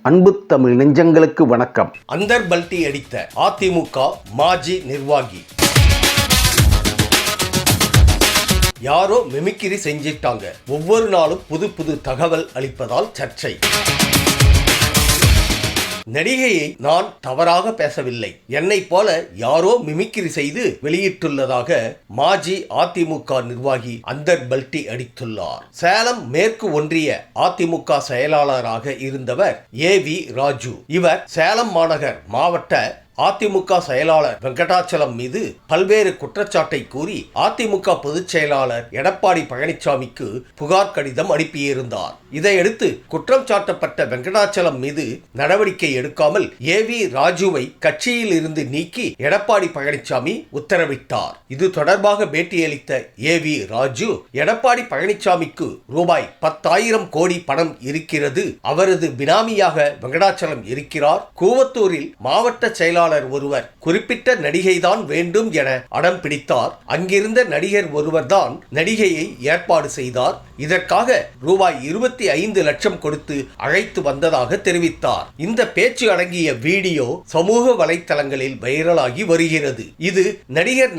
அன்பு தமிழ் நெஞ்சங்களுக்கு வணக்கம். அந்தர் பல்டி அடித்த அதிமுக மாஜி நிர்வாகி யாரோ மிமிக்கிரி செஞ்சிட்டாங்க. ஒவ்வொரு நாளும் புது புது தகவல் அளிப்பதால் சர்ச்சை. நடிகையை நான் தவறாக பேசவில்லை, என்னை போல யாரோ மிமிக்கிரி செய்து வெளியிட்டுள்ளதாக மாஜி அதிமுக நிர்வாகி அந்தர் பல்டி அடித்துள்ளார். சேலம் மேற்கு ஒன்றிய அதிமுக செயலாளராக இருந்தவர் ஏவி ராஜு. இவர் சேலம் மாநகர் மாவட்ட அதிமுக செயலாளர் வெங்கடாச்சலம் மீது பல்வேறு குற்றச்சாட்டை கூறி அதிமுக பொதுச் செயலாளர் எடப்பாடி பழனிசாமிக்கு புகார் கடிதம் அனுப்பியிருந்தார். இதையடுத்து குற்றம் சாட்டப்பட்ட வெங்கடாச்சலம் மீது நடவடிக்கை எடுக்காமல் ஏவி ராஜுவை கட்சியில் இருந்து நீக்கி எடப்பாடி பழனிசாமி உத்தரவிட்டார். இது தொடர்பாக பேட்டியளித்த ஏவி ராஜு, எடப்பாடி பழனிசாமிக்கு ரூபாய் 10,000 கோடி பணம் இருக்கிறது, அவரது பினாமியாக வெங்கடாச்சலம் இருக்கிறார். கூவத்தூரில் மாவட்ட செயலாளர் ஒருவர் குறிப்பிட்ட நடிகைதான் வேண்டும் என அடம் பிடித்தார். அங்கிருந்த நடிகர் ஒருவர் தான் நடிகையை ஏற்பாடு செய்தார். இதற்காக ரூபாய் 25 லட்சம் கொடுத்து அழைத்து வந்ததாக தெரிவித்தார். இந்த பேச்சு அடங்கிய வீடியோ சமூக வலைத்தளங்களில் வைரலாகி வருகிறது. இது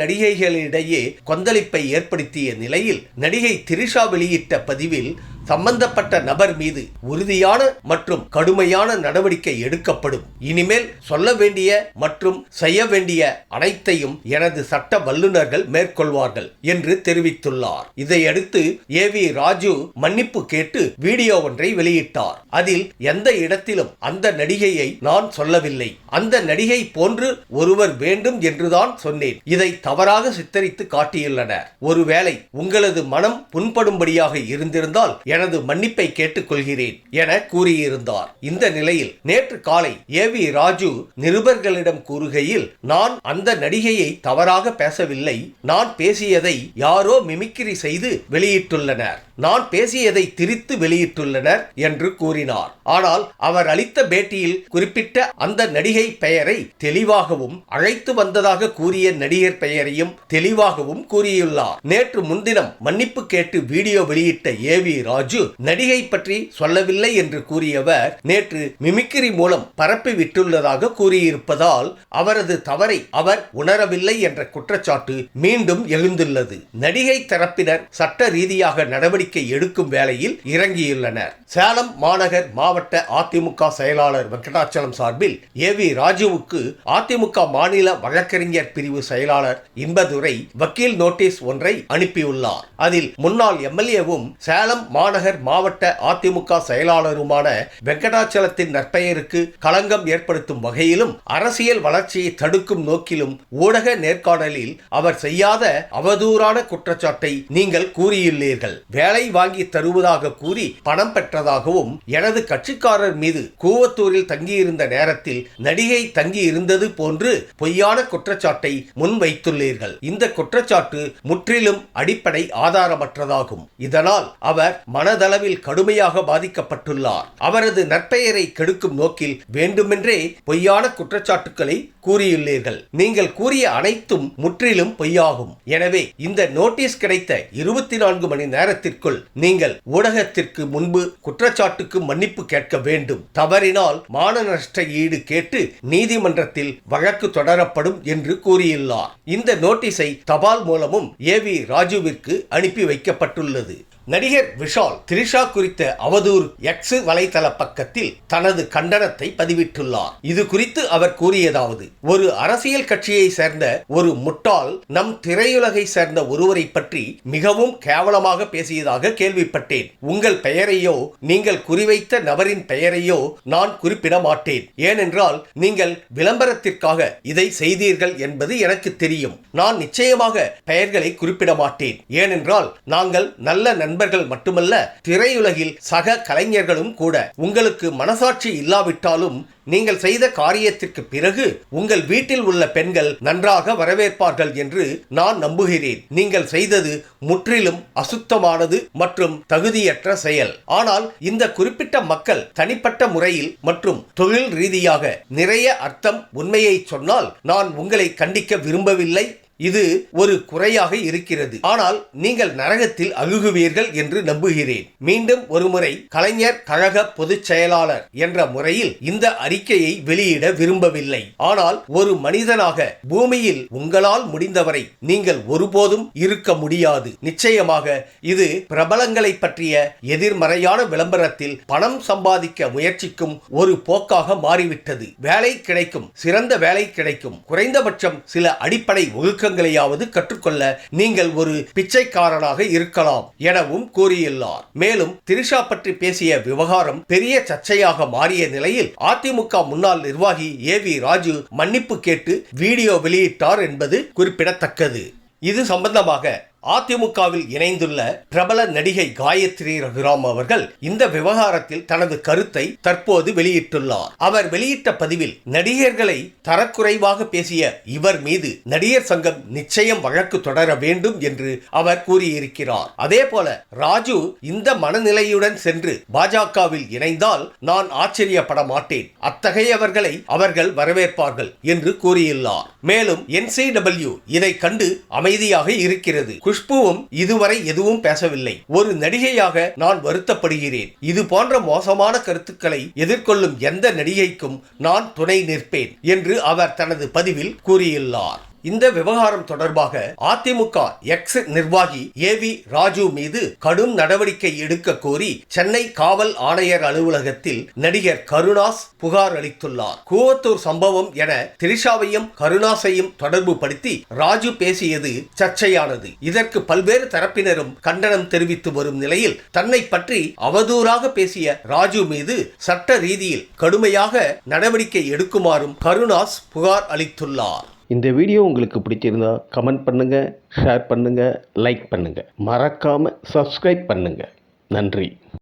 நடிகைகளிடையே கொந்தளிப்பை ஏற்படுத்திய நிலையில் நடிகை திரிஷா வெளியிட்ட பதிவில் சம்பந்தப்பட்ட நபர் மீது உறுதியான மற்றும் கடுமையான நடவடிக்கை எடுக்கப்படும். இனிமேல் சொல்ல வேண்டிய மற்றும் செய்ய வேண்டிய அனைத்தையும் எனது சட்ட வல்லுநர்கள் மேற்கொள்வார்கள் என்று தெரிவித்துள்ளார். இதையடுத்து ஏவி ராஜு மன்னிப்பு கேட்டு வீடியோ ஒன்றை வெளியிட்டார். அதில் எந்த இடத்திலும் அந்த நடிகையை நான் சொல்லவில்லை, அந்த நடிகை போன்று ஒருவர் வேண்டும் என்றுதான் சொன்னேன், இதை தவறாக சித்தரித்து காட்டியுள்ளனர். ஒருவேளை உங்களது மனம் புண்படும்படியாக இருந்திருந்தால் எனது மன்னிப்பை கேட்டுக் கொள்கிறேன் என கூறியிருந்தார். இந்த நிலையில் நேற்று காலை ஏவி ராஜு நிருபர்களிடம் கூறுகையில், நான் அந்த நடிகையை தவறாக பேசவில்லை, நான் பேசியதை யாரோ மிமிக்கிரி செய்து வெளியிட்டுள்ளனர், நான் பேசியதை திரித்து வெளியிட்டுள்ளனர் என்று கூறினார். ஆனால் அவர் அளித்த பேட்டியில் குறிப்பிட்ட அந்த நடிகை பெயரை தெளிவாகவும் அழைத்து வந்ததாக கூறிய நடிகர் பெயரையும் தெளிவாகவும் கூறியுள்ளார். நேற்று முன்தினம் மன்னிப்பு கேட்டு வீடியோ வெளியிட்ட ஏவி ராஜு நடிகை பற்றி சொல்லவில்லை என்று கூறியவர் நேற்று மிமிக்கிரி மூலம் பரப்பி விட்டுள்ளதாக கூறியிருப்பதால் அவரது தவறை அவர் உணரவில்லை என்ற குற்றச்சாட்டு மீண்டும் எழுந்துள்ளது. நடிகை தரப்பினர் சட்ட ரீதியாக நடவடிக்கை எடுக்கும் வேளையில் இறங்கியுள்ளனர். சேலம் மாநகர் மாவட்ட அதிமுக செயலாளர் வெங்கடாச்சலம் சார்பில் ஏவி ராஜுவுக்கு அதிமுக மாநில வழக்கறிஞர் பிரிவு செயலாளர் இன்பதுரை வக்கீல் நோட்டீஸ் ஒன்றை அனுப்பியுள்ளார். அதில் முன்னாள் எம்எல்ஏவும் சேலம் மாநகர் மாவட்ட அதிமுக செயலாளருமான வெங்கடாச்சலத்தின் நற்பெயருக்கு களங்கம் ஏற்படுத்தும் வகையிலும் அரசியல் வளர்ச்சியை தடுக்கும் நோக்கிலும் ஊடக நேர்காணலில் அவர் செய்யாத அவதூறான குற்றச்சாட்டை நீங்கள் கூறியுள்ளீர்கள். வேலை வாங்கி தருவதாக கூறி பணம் பெற்றதாகவும் எனது கட்சிக்காரர் மீது கூவத்தூரில் தங்கியிருந்த நேரத்தில் நடிகை தங்கி இருந்தது போன்று பொய்யான குற்றச்சாட்டை முன்வைத்துள்ளீர்கள். இந்த குற்றச்சாட்டு முற்றிலும் அடிப்படை ஆதாரமற்றதாகும். இதனால் அவர் மனதளவில் கடுமையாக பாதிக்கப்பட்டுள்ளார். அவரது நற்பெயரை கெடுக்கும் நோக்கில் வேண்டுமென்றே பொய்யான குற்றச்சாட்டுக்களை கூறியுள்ளீர்கள். நீங்கள் கூறிய அனைத்தும் முற்றிலும் பொய்யாகும். எனவே இந்த நோட்டீஸ் கிடைத்த 24 மணி நேரத்திற்குள் நீங்கள் ஊடகத்திற்கு முன்பு குற்றச்சாட்டுக்கு மன்னிப்பு கேட்க வேண்டும். தவறினால் மான நஷ்ட ஈடு கேட்டு நீதிமன்றத்தில் வழக்கு தொடரப்படும் என்று கூறியுள்ளார். இந்த நோட்டீஸை தபால் மூலமும் ஏவி ராஜுவிற்கு அனுப்பி வைக்கப்பட்டுள்ளது. நடிகர் விஷால் திரிஷா குறித்த அவதூறு எக்ஸ் வலைதள பக்கத்தில் தனது கண்டனத்தை பதிவிட்டுள்ளார். இது குறித்து அவர் கூறியதாவது, ஒரு அரசியல் கட்சியை சேர்ந்த ஒரு முட்டாள் நம் திரையுலகை சேர்ந்த ஒருவரை பற்றி மிகவும் கேவலமாக பேசியதாக கேள்விப்பட்டேன். உங்கள் பெயரையோ நீங்கள் குறிவைத்த நபரின் பெயரையோ நான் குறிப்பிட மாட்டேன். ஏனென்றால் நீங்கள் விளம்பரத்திற்காக இதை செய்தீர்கள் என்பது எனக்கு தெரியும். நான் நிச்சயமாக பெயர்களை குறிப்பிட மாட்டேன். ஏனென்றால் நாங்கள் நல்ல நண்பர்கள் மட்டுமல்ல, திரையுலகில் சக கலைஞர்களும் கூட. உங்களுக்கு மனசாட்சி இல்லாவிட்டாலும் நீங்கள் செய்த காரியத்திற்கு பிறகு உங்கள் வீட்டில் உள்ள பெண்கள் நன்றாக வரவேற்பார்கள் என்று நான் நம்புகிறேன். நீங்கள் செய்தது முற்றிலும் அசுத்தமானது மற்றும் தகுதியற்ற செயல். ஆனால் இந்த குறிப்பிட்ட மக்கள் தனிப்பட்ட முறையில் மற்றும் தொழில் ரீதியாக நிறைய அர்த்தம் உண்மையை சொன்னால் நான் உங்களை கண்டிக்க விரும்பவில்லை. இது ஒரு குறையாக இருக்கிறது. ஆனால் நீங்கள் நரகத்தில் அழுகுவீர்கள் என்று நம்புகிறேன். மீண்டும் ஒருமுறை கலைஞர் கழக பொதுச் செயலாளர் என்ற முறையில் இந்த அறிக்கையை வெளியிட விரும்பவில்லை. ஆனால் ஒரு மனிதனாக பூமியில் உங்களால் முடிந்தவரை நீங்கள் ஒருபோதும் இருக்க முடியாது. நிச்சயமாக இது பிரபலங்களை பற்றிய எதிர்மறையான விளம்பரத்தில் பணம் சம்பாதிக்க முயற்சிக்கும் ஒரு போக்காக மாறிவிட்டது. வேலை கிடைக்கும், சிறந்த வேலை கிடைக்கும், குறைந்தபட்சம் சில அடிப்படை ஒழுக்கங்களையாவது கற்றுக்கொள்ள நீங்கள் ஒரு பிச்சைக்காரனாக இருக்கலாம் எனவும் கூறியுள்ளார். மேலும் திரிஷா பற்றி பேசிய விவகாரம் பெரிய சர்ச்சையாக மாறிய நிலையில் அதிமுக முன்னாள் நிர்வாகி ஏவி ராஜு மன்னிப்பு கேட்டு வீடியோ வெளியிட்டார் என்பது குறிப்பிடத்தக்கது. இது சம்பந்தமாக அதிமுகவில் இணைந்துள்ள பிரபல நடிகை காயத்ரி ரகுராம் அவர்கள் இந்த விவகாரத்தில் தனது கருத்தை தற்போது வெளியிட்டுள்ளார். அவர் வெளியிட்ட பதிவில் நடிகர்களை தரக்குறைவாக பேசிய இவர் மீது நடிகர் சங்கம் நிச்சயம் வழக்கு தொடர வேண்டும் என்று அவர் கூறியிருக்கிறார். அதே போல ராஜு இந்த மனநிலையுடன் சென்று பாஜகவில் இணைந்தால் நான் ஆச்சரியப்பட மாட்டேன், அத்தகையவர்களை அவர்கள் வரவேற்பார்கள் என்று கூறியுள்ளார். மேலும் NCW இதை கண்டு அமைதியாக இருக்கிறது. குஷ்புவும் இதுவரை எதுவும் பேசவில்லை. ஒரு நடிகையாக நான் வருத்தப்படுகிறேன். இது போன்ற மோசமான கருத்துக்களை எதிர்கொள்ளும் எந்த நடிகைக்கும் நான் துணை நிற்பேன் என்று அவர் தனது பதிவில் கூறியுள்ளார். இந்த விவகாரம் தொடர்பாக அதிமுக எக்ஸ் நிர்வாகி ஏவி ராஜு மீது கடும் நடவடிக்கை எடுக்க கோரி சென்னை காவல் ஆணையர் அலுவலகத்தில் நடிகர் கருணாஸ் புகார் அளித்துள்ளார். கூவத்தூர் சம்பவம் என திரிஷாவையும் கருணாஸையும் தொடர்பு படுத்தி ராஜு பேசியது சர்ச்சையானது. இதற்கு பல்வேறு தரப்பினரும் கண்டனம் தெரிவித்து வரும் நிலையில் தன்னை பற்றி அவதூறாக பேசிய ராஜு மீது சட்ட ரீதியில் கடுமையாக நடவடிக்கை எடுக்குமாறும் கருணாஸ் புகார் அளித்துள்ளார். இந்த வீடியோ உங்களுக்கு பிடிச்சிருந்தா கமெண்ட் பண்ணுங்கள், ஷேர் பண்ணுங்கள், லைக் பண்ணுங்கள். மறக்காமல் சப்ஸ்கிரைப் பண்ணுங்கள். நன்றி.